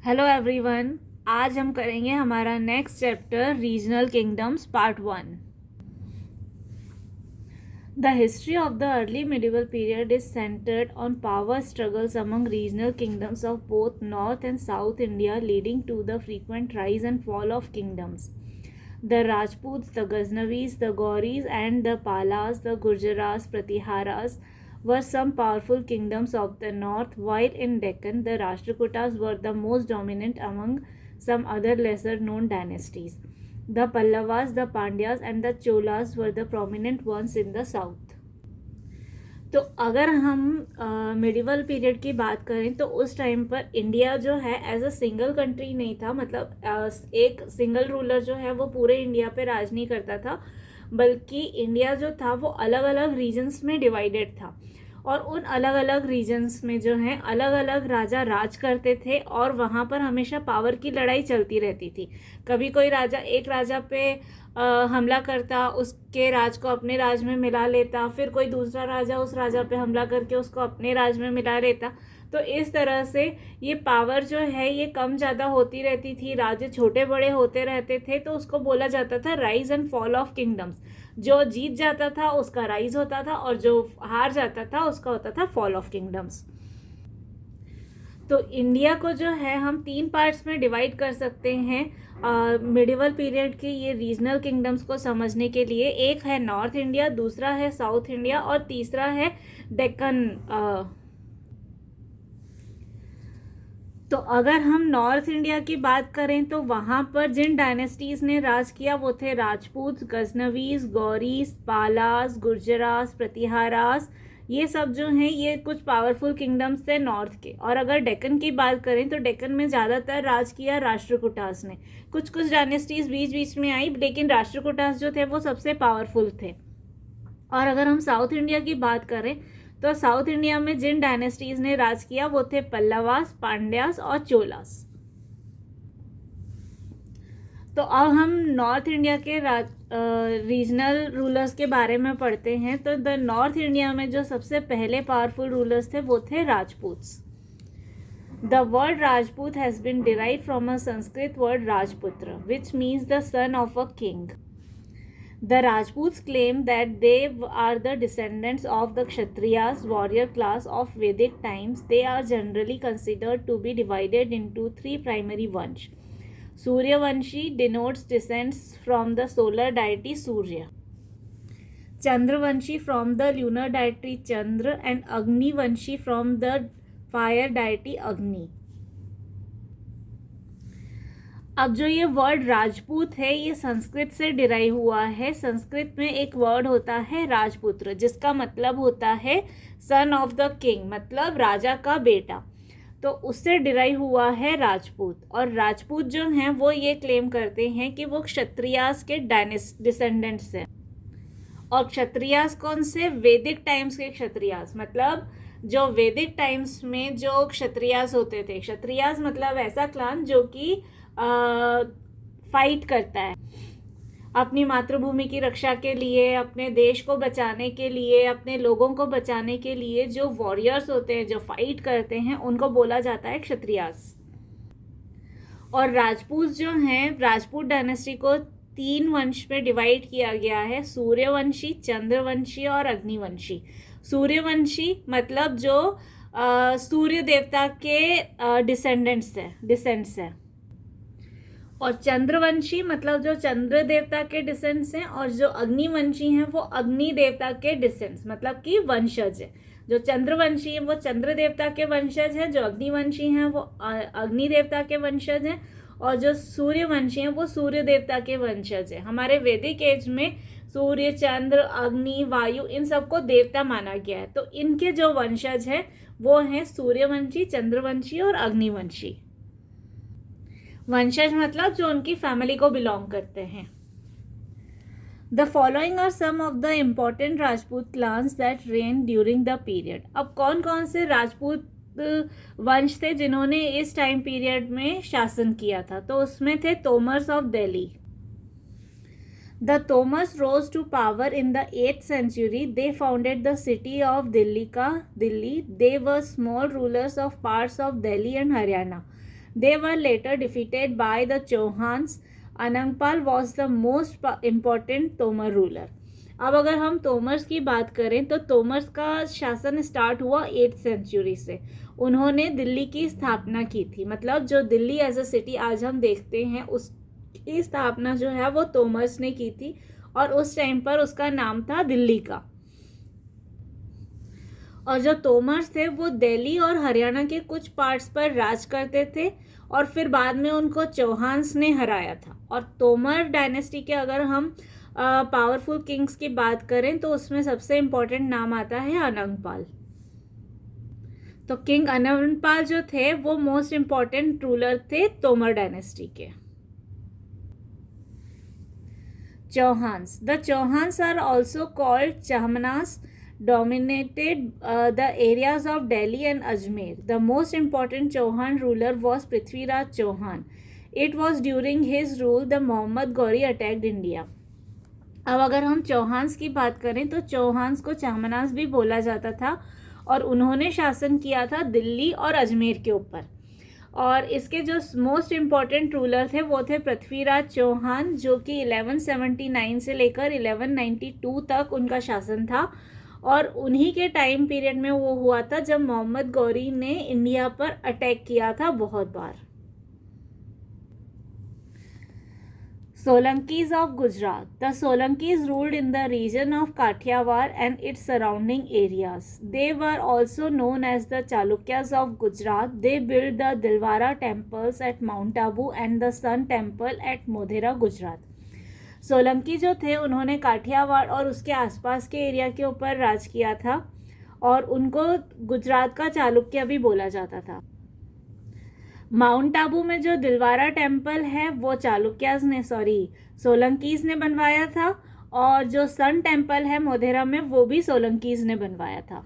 Hello everyone. आज हम करेंगे हमारा next chapter regional kingdoms part 1। The history of the early medieval period is centred on power struggles among regional kingdoms of both north and south India leading to the frequent rise and fall of kingdoms. The Rajputs, the Ghaznavis, the Gauris and the Palas, the Gurjaras, Pratiharas were some powerful kingdoms of the north, while in Deccan the Rashtrakutas were the most dominant among some other lesser known dynasties. The Pallavas, the Pandyas and the Cholas were the prominent ones in the south. तो अगर हम medieval period की बात करें तो उस time पर India जो है एज अ सिंगल कंट्री नहीं था. मतलब एक सिंगल रूलर जो है वो पूरे इंडिया पे राज नहीं करता था, बल्कि इंडिया जो था वो अलग अलग रीजन्स में डिवाइडेड था. और उन अलग अलग रीजन्स में जो है अलग अलग राजा राज करते थे और वहाँ पर हमेशा पावर की लड़ाई चलती रहती थी. कभी कोई राजा एक राजा पे हमला करता, उसके राज को अपने राज में मिला लेता, फिर कोई दूसरा राजा उस राजा पे हमला करके उसको अपने राज में मिला लेता. तो इस तरह से ये पावर जो है ये कम ज़्यादा होती रहती थी, राज्य छोटे बड़े होते रहते थे. तो उसको बोला जाता था rise and fall of kingdoms. जो जीत जाता था उसका राइज होता था और जो हार जाता था उसका होता था फॉल ऑफ किंगडम्स. तो इंडिया को जो है हम 3 पार्ट्स में डिवाइड कर सकते हैं मिडिवल पीरियड के ये रीजनल किंगडम्स को समझने के लिए. एक है नॉर्थ इंडिया, दूसरा है साउथ इंडिया और तीसरा है डेक्कन. तो अगर हम नॉर्थ इंडिया की बात करें तो वहाँ पर जिन डायनेस्टीज ने राज किया वो थे राजपूत, गजनवीज, गौरीस, पालास, गुर्जरास, प्रतिहारास. ये सब जो हैं ये कुछ पावरफुल किंगडम्स थे नॉर्थ के. और अगर डेक्कन की बात करें तो डेक्कन में ज़्यादातर राज किया राष्ट्रकूटास ने. कुछ कुछ डायनेस्टीज बीच बीच में आई, लेकिन राष्ट्रकूटास जो थे वो सबसे पावरफुल थे. और अगर हम साउथ इंडिया की बात करें तो साउथ इंडिया में जिन डायनेस्टीज ने राज किया वो थे पल्लवास, पांड्यास और चोलास. तो अब हम नॉर्थ इंडिया के रीजनल रूलर्स के बारे में पढ़ते हैं. तो द नॉर्थ इंडिया में जो सबसे पहले पावरफुल रूलर्स थे वो थे Rajputs. The word Rajput has been derived from a Sanskrit word rajputra which means the son of a king. The Rajputs claim that they are the descendants of the Kshatriyas, warrior class of Vedic times. They are generally considered to be divided into 3 primary vansh. Suryavanshi denotes descent from the solar deity Surya. Chandravanshi from the lunar deity Chandra and Agnivanshi from the fire deity Agni. अब जो ये word Rajput है ये संस्कृत से derive हुआ है. संस्कृत में एक वर्ड होता है राजपुत्र जिसका मतलब होता है सन ऑफ द किंग, मतलब राजा का बेटा. तो उससे डिराइव हुआ है राजपूत. और राजपूत जो हैं वो ये क्लेम करते हैं कि वो क्षत्रियास के डिसेंडेंट्स हैं. और क्षत्रियास कौन से? वैदिक टाइम्स के क्षत्रियास. मतलब जो वैदिक टाइम्स में जो क्षत्रियास होते थे. क्षत्रियास मतलब ऐसा क्लान जो कि फाइट करता है अपनी मातृभूमि की रक्षा के लिए, अपने देश को बचाने के लिए, अपने लोगों को बचाने के लिए. जो वॉरियर्स होते हैं, जो फाइट करते हैं, उनको बोला जाता है क्षत्रियास. और राजपूत जो हैं, राजपूत डायनेस्टी को 3 वंश में डिवाइड किया गया है. सूर्यवंशी, चंद्रवंशी और अग्निवंशी. सूर्यवंशी मतलब जो सूर्य देवता के डिसेंडेंट्स है. और चंद्रवंशी मतलब जो चंद्र देवता के डिसेंट्स हैं. और जो अग्निवंशी हैं वो अग्नि देवता के डिसेंट्स मतलब कि वंशज है. जो चंद्रवंशी है वो चंद्र देवता के वंशज हैं, जो अग्निवंशी हैं वो अग्नि देवता के वंशज हैं, और जो सूर्यवंशी हैं वो सूर्य देवता के वंशज हैं. हमारे वैदिक एज में सूर्य, चंद्र, अग्नि, वायु इन सबको देवता माना गया है. तो इनके जो वंशज हैं वो हैं सूर्यवंशी, चंद्रवंशी और अग्निवंशी. वंशज मतलब जो उनकी फैमिली को बिलोंग करते हैं. The following are some of the important Rajput clans that reign during the period. अब कौन कौन से राजपूत वंश थे जिन्होंने इस टाइम पीरियड में शासन किया था? तो उसमें थे Tomars of Delhi. The Tomars rose to power in the 8th century. They founded the city of Delhi. They were small rulers of parts of Delhi and Haryana. They were later defeated by the Chauhans. Anangpal was the most important Tomar ruler. अब अगर हम तोमर्स की बात करें तो तोमर्स का शासन start हुआ 8th सेंचुरी से. उन्होंने दिल्ली की स्थापना की थी. मतलब जो दिल्ली एज अ सिटी आज हम देखते हैं उसकी स्थापना जो है वो तोमर्स ने की थी और उस टाइम पर उसका नाम था दिल्ली का. और जो तोमर्स थे वो दिल्ली और हरियाणा के कुछ पार्ट्स पर राज करते थे और फिर बाद में उनको चौहान्स ने हराया था. और तोमर डायनेस्टी के अगर हम पावरफुल किंग्स की बात करें तो उसमें सबसे इम्पोर्टेंट नाम आता है अनंगपाल. तो किंग अनंगपाल जो थे वो मोस्ट इम्पोर्टेंट रूलर थे तोमर डायनेस्टी के. Chauhans. The Chauhans are also called Chahamanas dominated the areas of Delhi and Ajmer. The most important Chauhan ruler was Prithviraj Chauhan. It was during his rule the Muhammad Ghori attacked India. अब अगर हम चौहान्स की बात करें तो चौहान्स को चहमनास भी बोला जाता था और उन्होंने शासन किया था दिल्ली और अजमेर के ऊपर. और इसके जो मोस्ट इम्पॉर्टेंट रूलर थे वो थे पृथ्वीराज चौहान जो कि 1179 से लेकर 1192 तक उनका शासन था. और उन्हीं के टाइम पीरियड में वो हुआ था जब मोहम्मद गौरी ने इंडिया पर अटैक किया था बहुत बार. Solankis of Gujarat. The Solankis ruled in the region of Kathiawar and its surrounding areas. They were also known as the Chalukyas of Gujarat. They build the Dilwara temples at Mount Abu and the sun temple at Modhera Gujarat. Solanki जो थे उन्होंने काठियावाड़ और उसके आसपास के एरिया के ऊपर राज किया था और उनको गुजरात का चालुक्य भी बोला जाता था. माउंट आबू में जो दिलवारा टेम्पल है वो सोलंकीज ने बनवाया था और जो सन टेम्पल है मोधेरा में वो भी सोलंकीज ने बनवाया था.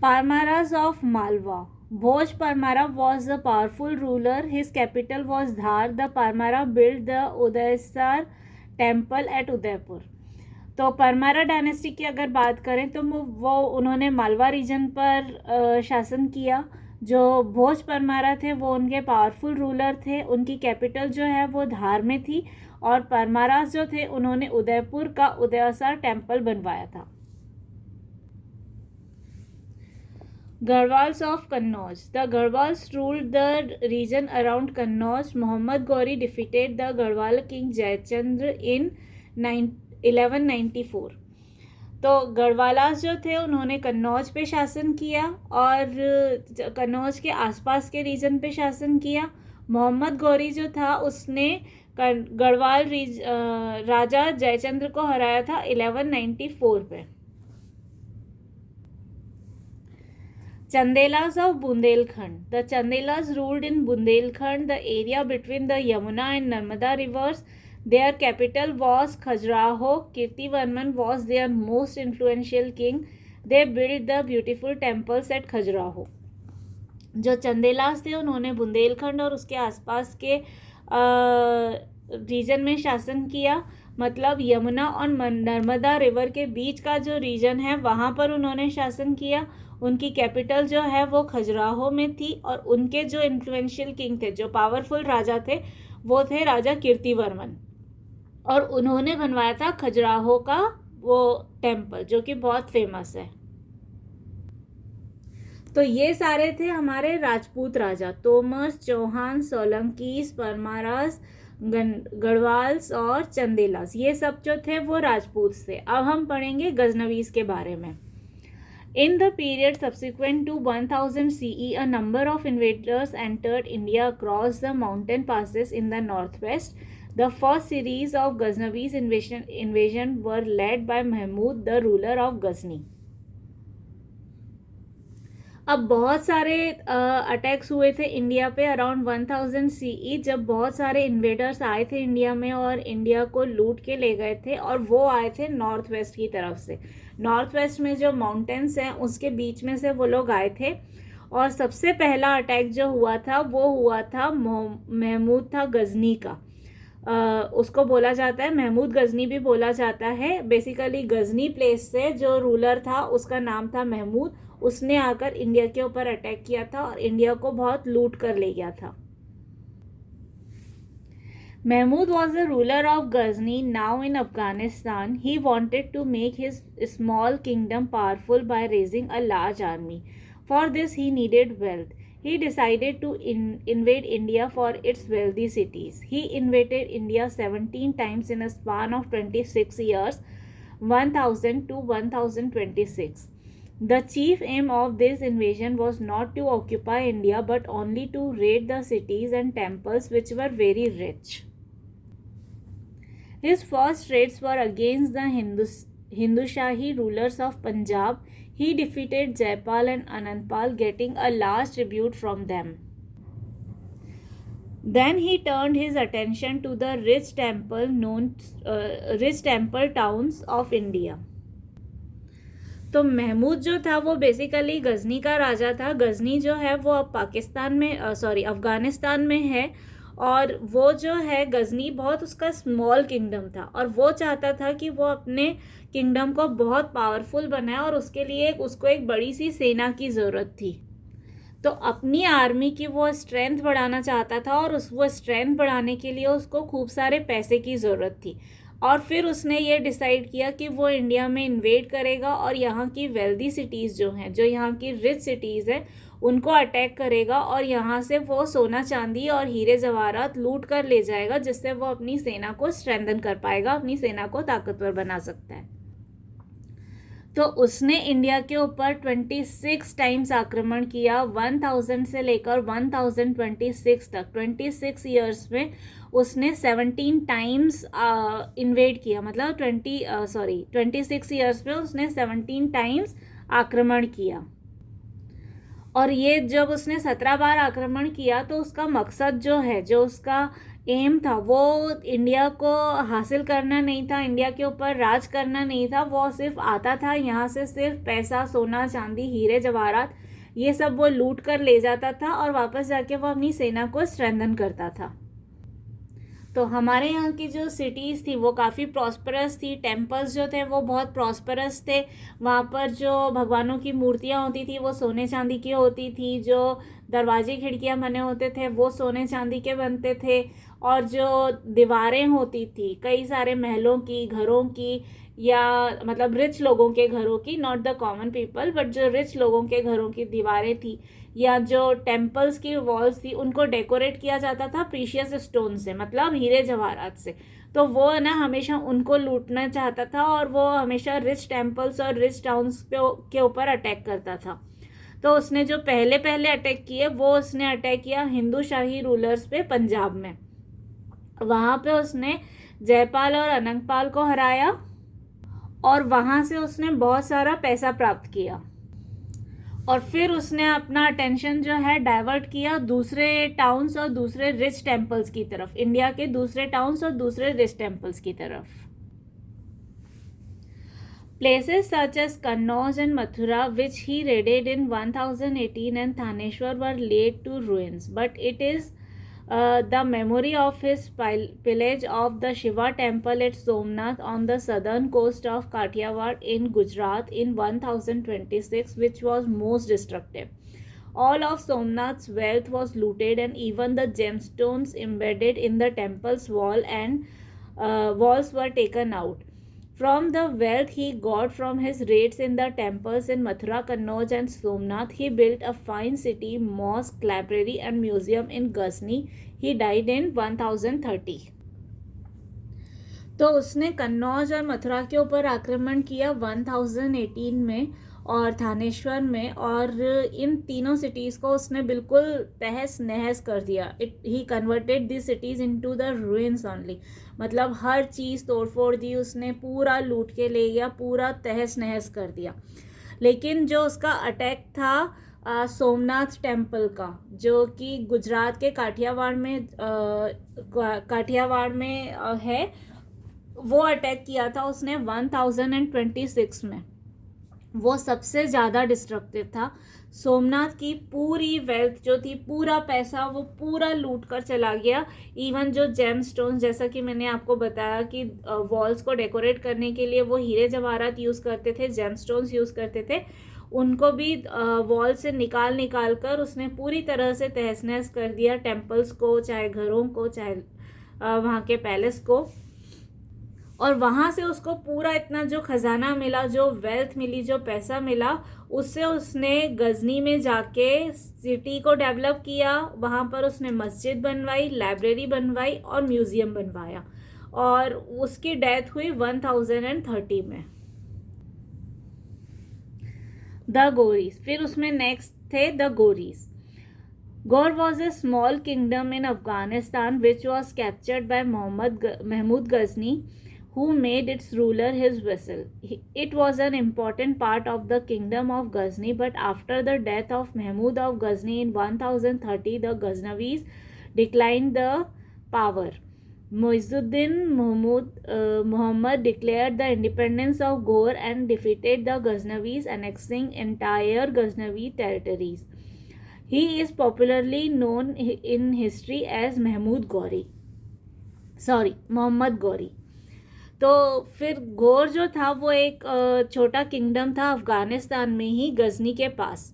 Paramaras of Malwa. Bhoj Parmara was a powerful ruler. His capital was Dhar. The Parmara built the Udaysar temple at Udaipur. तो परमारा डायनेस्टी की अगर बात करें तो वो उन्होंने मालवा रीजन पर शासन किया. जो भोज परमारा थे वो उनके पावरफुल रूलर थे. उनकी कैपिटल जो है वो धार में थी और परमारास जो थे उन्होंने उदयपुर का उदयसर टेम्पल बनवाया था. Garhwals of Kannauj. The Garhwals ruled the region around Kannauj. Muhammad Ghori defeated the Garhwal king Jayachandra in 1194. तो गढ़वालास जो थे उन्होंने कन्नौज पे शासन किया और कन्नौज के आसपास के रीजन पे शासन किया. मोहम्मद गौरी जो था उसने गढ़वाल राजा जयचंद्र को हराया था 1194 पे. Chandelas of Bundelkhand. The Chandelas ruled in Bundelkhand, the area between the Yamuna and Narmada rivers. Their capital was Khajuraho. Kirtivarman was their most influential king. They built the beautiful temples at Khajuraho. जो चंदेलास थे उन्होंने बुंदेलखंड और उसके आसपास के reason में शासन किया. मतलब यमुना और नर्मदा रिवर के बीच का जो रीजन है वहाँ पर उन्होंने शासन किया. उनकी कैपिटल जो है वो खजुराहो में थी और उनके जो इन्फ्लुएंशियल किंग थे, जो पावरफुल राजा थे, वो थे राजा कीर्तिवर्मन और उन्होंने बनवाया था खजुराहो का वो टेम्पल जो कि बहुत फेमस है. तो ये सारे थे हमारे राजपूत राजा, तोमर्स, चौहान, सोलंकीज, परमारास, गढ़वाल्स और चंदेलास. ये सब जो थे वो राजपूत थे. अब हम पढ़ेंगे गजनवीज के बारे में. In the period subsequent to 1000 CE, a number of invaders entered India across the mountain passes in the northwest. The first series of Ghaznavi's invasion were led by Mahmud, the ruler of Ghazni. अब बहुत सारे attacks हुए थे India पे around 1000 CE जब बहुत सारे invaders आए थे इंडिया में और इंडिया को लूट के ले गए थे और वो आए थे नॉर्थ वेस्ट की तरफ से. नॉर्थ वेस्ट में जो माउंटेन्स हैं उसके बीच में से वो लोग आए थे और सबसे पहला अटैक जो हुआ था वो हुआ था महमूद था गजनी का. उसको बोला जाता है महमूद गजनी भी बोला जाता है. बेसिकली गजनी प्लेस से जो रूलर था उसका नाम था महमूद, उसने आकर इंडिया के ऊपर अटैक किया था और इंडिया को बहुत लूट कर ले गया था. Mahmud was the ruler of Ghazni, now in Afghanistan. He wanted to make his small kingdom powerful by raising a large army. For this, he needed wealth. He decided to invade India for its wealthy cities. He invaded India 17 times in a span of 26 years, 1000 to 1026. The chief aim of this invasion was not to occupy India but only to raid the cities and temples which were very rich. His first raids were against the Hindushahi rulers of Punjab. He defeated Jaipal and Anandpal, getting a large tribute from them. Then he turned his attention to the rich temple towns of India. तो महमूद जो था वो basically Ghazni का राजा था. गजनी जो है वो अब अफगानिस्तान में है. और वो जो है गजनी बहुत उसका स्मॉल किंगडम था और वो चाहता था कि वो अपने किंगडम को बहुत पावरफुल बनाए और उसके लिए उसको एक बड़ी सी सेना की ज़रूरत थी. तो अपनी आर्मी की वो स्ट्रेंथ बढ़ाना चाहता था और वो स्ट्रेंथ बढ़ाने के लिए उसको खूब सारे पैसे की ज़रूरत थी. और फिर उसने ये डिसाइड किया कि वो इंडिया में इन्वेड करेगा और यहाँ की वेल्दी सिटीज़ जो हैं, जो यहाँ की रिच सिटीज़ हैं, उनको अटैक करेगा और यहाँ से वो सोना चांदी और हीरे जवाहरात लूट कर ले जाएगा, जिससे वो अपनी सेना को स्ट्रेंथन कर पाएगा, अपनी सेना को ताकतवर बना सकता है. तो उसने इंडिया के ऊपर 26 टाइम्स आक्रमण किया. 1000 से लेकर 1026 तक 26 ईयर्स में उसने 17 टाइम्स इन्वेड किया. मतलब 26 ईयर्स में उसने 17 टाइम्स आक्रमण किया. और ये जब उसने 17 बार आक्रमण किया तो उसका मकसद जो है, जो उसका एम था, वो इंडिया को हासिल करना नहीं था, इंडिया के ऊपर राज करना नहीं था. वो सिर्फ आता था, यहाँ से सिर्फ पैसा, सोना, चांदी, हीरे जवाहरात ये सब वो लूट कर ले जाता था और वापस जाके वो अपनी सेना को स्ट्रेंथन करता था. तो हमारे यहाँ की जो सिटीज़ थी वो काफ़ी प्रॉस्परस थी. टेम्पल्स जो थे वो बहुत प्रॉस्परस थे. वहाँ पर जो भगवानों की मूर्तियाँ होती थी वो सोने चांदी की होती थी. जो दरवाजे खिड़कियाँ बने होते थे वो सोने चांदी के बनते थे. और जो दीवारें होती थी कई सारे महलों की, घरों की, या मतलब रिच लोगों के घरों की, not the common people but जो रिच लोगों के घरों की दीवारें थी, या जो टेम्पल्स की वॉल्स थी, उनको डेकोरेट किया जाता था प्रीशियस स्टोन से, मतलब हीरे जवाहरात से. तो वो ना हमेशा उनको लूटना चाहता था और वो हमेशा रिच टेम्पल्स और रिच टाउन्स के ऊपर अटैक करता था. तो उसने जो पहले अटैक किए वो उसने अटैक किया हिंदू शाही रूलर्स पे पंजाब में. वहाँ पे उसने जयपाल और अनंगपाल को हराया और वहाँ से उसने बहुत सारा पैसा प्राप्त किया. और फिर उसने अपना अटेंशन जो है डाइवर्ट किया दूसरे टाउन्स और दूसरे रिच टेम्पल्स की तरफ, इंडिया के दूसरे टाउन्स और दूसरे रिच टेम्पल्स की तरफ. Places such as Kannauj and Mathura, which he raided in 1018, and Thaneshwar were laid to ruins, but it is the memory of his pillage of the Shiva temple at Somnath on the southern coast of Kathiawar in Gujarat in 1026 which was most destructive. All of Somnath's wealth was looted and even the gemstones embedded in the temple's walls were taken out. From the wealth he got from his raids in the temples in Mathura, Kannauj and Somnath, he built a fine city, mosque, library and museum in Ghazni. He died in 1030. तो उसने कन्नौज और मथुरा के ऊपर आक्रमण किया 1018 में और थानेश्वर में, और इन तीनों सिटीज़ को उसने बिल्कुल तहस नहस कर दिया. He converted the cities into the ruins only. मतलब हर चीज़ तोड़ फोड़ दी उसने, पूरा लूट के ले गया, पूरा तहस नहस कर दिया. लेकिन जो उसका अटैक था सोमनाथ टेम्पल का, जो कि गुजरात के काठियावाड़ में है, वो अटैक किया था उसने 1026 में. वो सबसे ज़्यादा डिस्ट्रक्टिव था. सोमनाथ की पूरी वेल्थ जो थी, पूरा पैसा वो पूरा लूट कर चला गया. इवन जो जेम स्टोन्स, जैसा कि मैंने आपको बताया कि वॉल्स को डेकोरेट करने के लिए वो हीरे जवाहरात यूज़ करते थे, जेम स्टोन्स यूज़ करते थे, उनको भी वॉल से निकाल कर उसने पूरी तरह से तहस नहस कर दिया, टेम्पल्स को, चाहे घरों को, चाहे वहाँ के पैलेस को। और वहाँ से उसको पूरा इतना जो खजाना मिला, जो वेल्थ मिली, जो पैसा मिला, उससे उसने गजनी में जाके सिटी को डेवलप किया। वहाँ पर उसने मस्जिद बनवाई, लाइब्रेरी बनवाई और म्यूज़ियम बनवाया। और उसकी डेथ हुई 1030 में। द गोरीज, फिर उसमें नेक्स्ट थे the गोरीज। Gor was a small kingdom in Afghanistan which was captured by Mahmud Ghazni, who made its ruler his vassal. It was an important part of the kingdom of Ghazni, but after the death of Mahmud of Ghazni in 1030, the Ghaznavis declined the power. Muizzuddin Muhammad declared the independence of Gor and defeated the Ghaznavis, annexing entire Ghaznavi territories. He is popularly known in history as Mohammad Ghori. तो फिर गौर जो था वो एक छोटा kingdom था अफ़गानिस्तान में ही, गजनी के पास।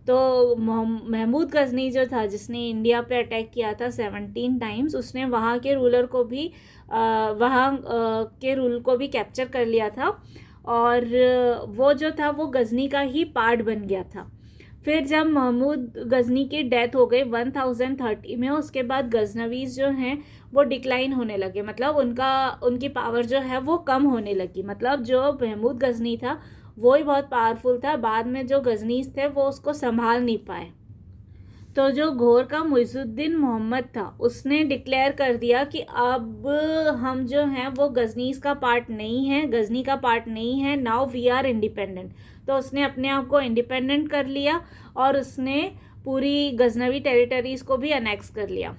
तो महमूद गजनी जो था, जिसने इंडिया पे अटैक किया था 17 टाइम्स, उसने वहाँ के रूलर को भी के रूल को भी कैप्चर कर लिया था। और वो जो था वो गजनी का ही पार्ट बन गया था। फिर जब महमूद गजनी की डेथ हो गई 1030 में, उसके बाद गजनवीज जो हैं वो डिक्लाइन होने लगे, मतलब उनकी पावर जो है वो कम होने लगी। मतलब जो महमूद गजनी था वो ही बहुत पावरफुल था, बाद में जो गजनीज थे वो उसको संभाल नहीं पाए। तो जो घोर का मुइजुद्दीन मोहम्मद था, उसने डिक्लेयर कर दिया कि अब हम जो हैं वो गजनीज का पार्ट नहीं है, गजनी का पार्ट नहीं है, नाउ वी आर इंडिपेंडेंट। तो उसने अपने आप को इंडिपेंडेंट कर लिया और उसने पूरी गजनवी टेरिटरीज को भी अनेक्स कर लिया।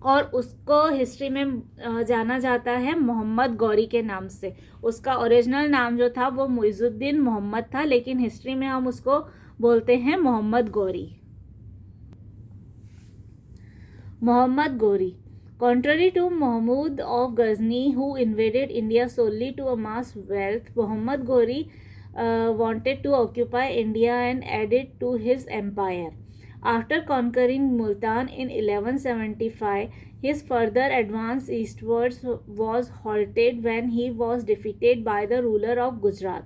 और उसको हिस्ट्री में जाना जाता है मोहम्मद गौरी के नाम से। उसका ओरिजिनल नाम जो था वो मुइजुद्दीन मोहम्मद था, लेकिन हिस्ट्री में हम उसको बोलते हैं Mohammad Ghori. Muhammad Ghori. Contrary to Mahmud of Ghazni, who invaded India solely to amass wealth, Muhammad Ghori wanted to occupy India and add it to his empire. After conquering Multan in 1175, his further advance eastwards was halted when he was defeated by the ruler of Gujarat.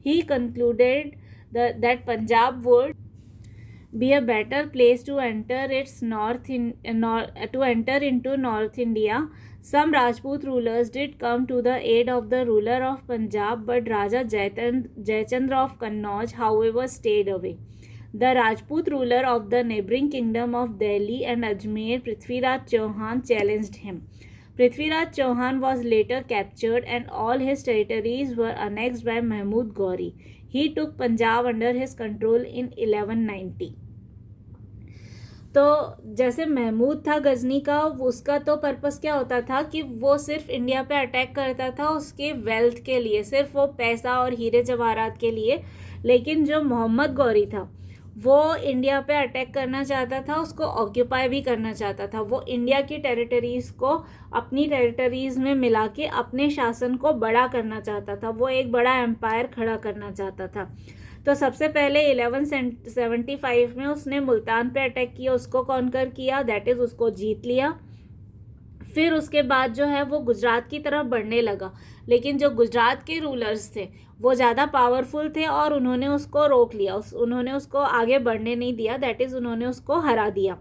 He concluded that Punjab would be a better place to enter into North India. Some Rajput rulers did come to the aid of the ruler of Punjab, but Raja Jayachandra of Kannauj, however, stayed away. The Rajput ruler of the neighboring kingdom of Delhi and Ajmer, Prithviraj Chauhan, challenged him. Prithviraj Chauhan was later captured and all his territories were annexed by Mahmud Ghori. He took Punjab under his control in 1190. तो जैसे महमूद था गजनी का, उसका तो purpose क्या होता था कि वो सिर्फ इंडिया पे अटैक करता था उसके वेल्थ के लिए, सिर्फ वो पैसा और हीरे जवाहरात के लिए। लेकिन जो मोहम्मद गौरी था वो इंडिया पे अटैक करना चाहता था, उसको ऑक्यूपाई भी करना चाहता था। वो इंडिया की टेरिटरीज़ को अपनी टेरिटरीज़ में मिला के अपने शासन को बड़ा करना चाहता था, वो एक बड़ा एम्पायर खड़ा करना चाहता था। तो सबसे पहले 1175 में उसने मुल्तान पे अटैक किया, उसको कॉन्कर किया, दैट इज़ उसको जीत लिया। फिर उसके बाद जो है वो गुजरात की तरफ बढ़ने लगा, लेकिन जो गुजरात के रूलर्स थे वो ज़्यादा पावरफुल थे और उन्होंने उसको रोक लिया, उन्होंने उसको आगे बढ़ने नहीं दिया, दैट इज़ उन्होंने उसको हरा दिया।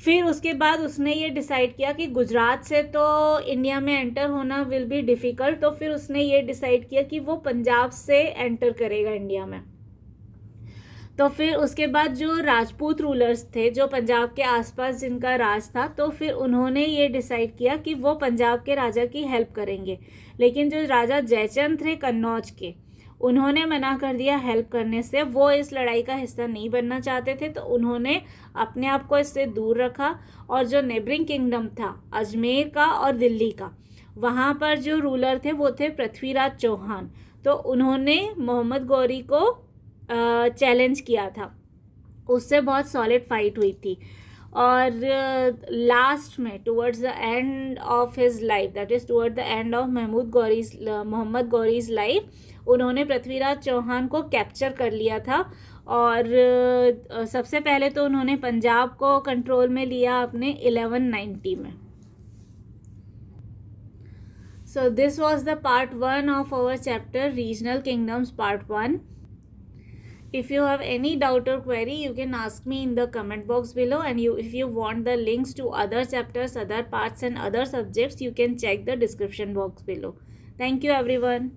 फिर उसके बाद उसने ये डिसाइड किया कि गुजरात से तो इंडिया में एंटर होना विल बी डिफ़िकल्ट, तो फिर उसने ये डिसाइड किया कि वो पंजाब से एंटर करेगा इंडिया में। तो फिर उसके बाद जो राजपूत रूलर्स थे, जो पंजाब के आसपास जिनका राज था, तो फिर उन्होंने ये डिसाइड किया कि वो पंजाब के राजा की हेल्प करेंगे। लेकिन जो राजा जयचंद थे कन्नौज के, उन्होंने मना कर दिया हेल्प करने से। वो इस लड़ाई का हिस्सा नहीं बनना चाहते थे, तो उन्होंने अपने आप को इससे दूर रखा। और जो नेबरिंग किंगडम था अजमेर का और दिल्ली का, वहाँ पर जो रूलर थे वो थे पृथ्वीराज चौहान। तो उन्होंने मोहम्मद गौरी को चैलेंज किया था, उससे बहुत सॉलिड फाइट हुई थी। और लास्ट में towards the end of his life, that is toward the end of Mohammad Ghori's life, उन्होंने पृथ्वीराज चौहान को कैप्चर कर लिया था। और सबसे पहले तो उन्होंने पंजाब को कंट्रोल में लिया अपने 1190 में। So this was the part 1 of our chapter Regional Kingdoms part 1. If you have any doubt or query, you can ask me in the comment box below, and if you want the links to other chapters, other parts and other subjects, you can check the description box below. Thank you everyone.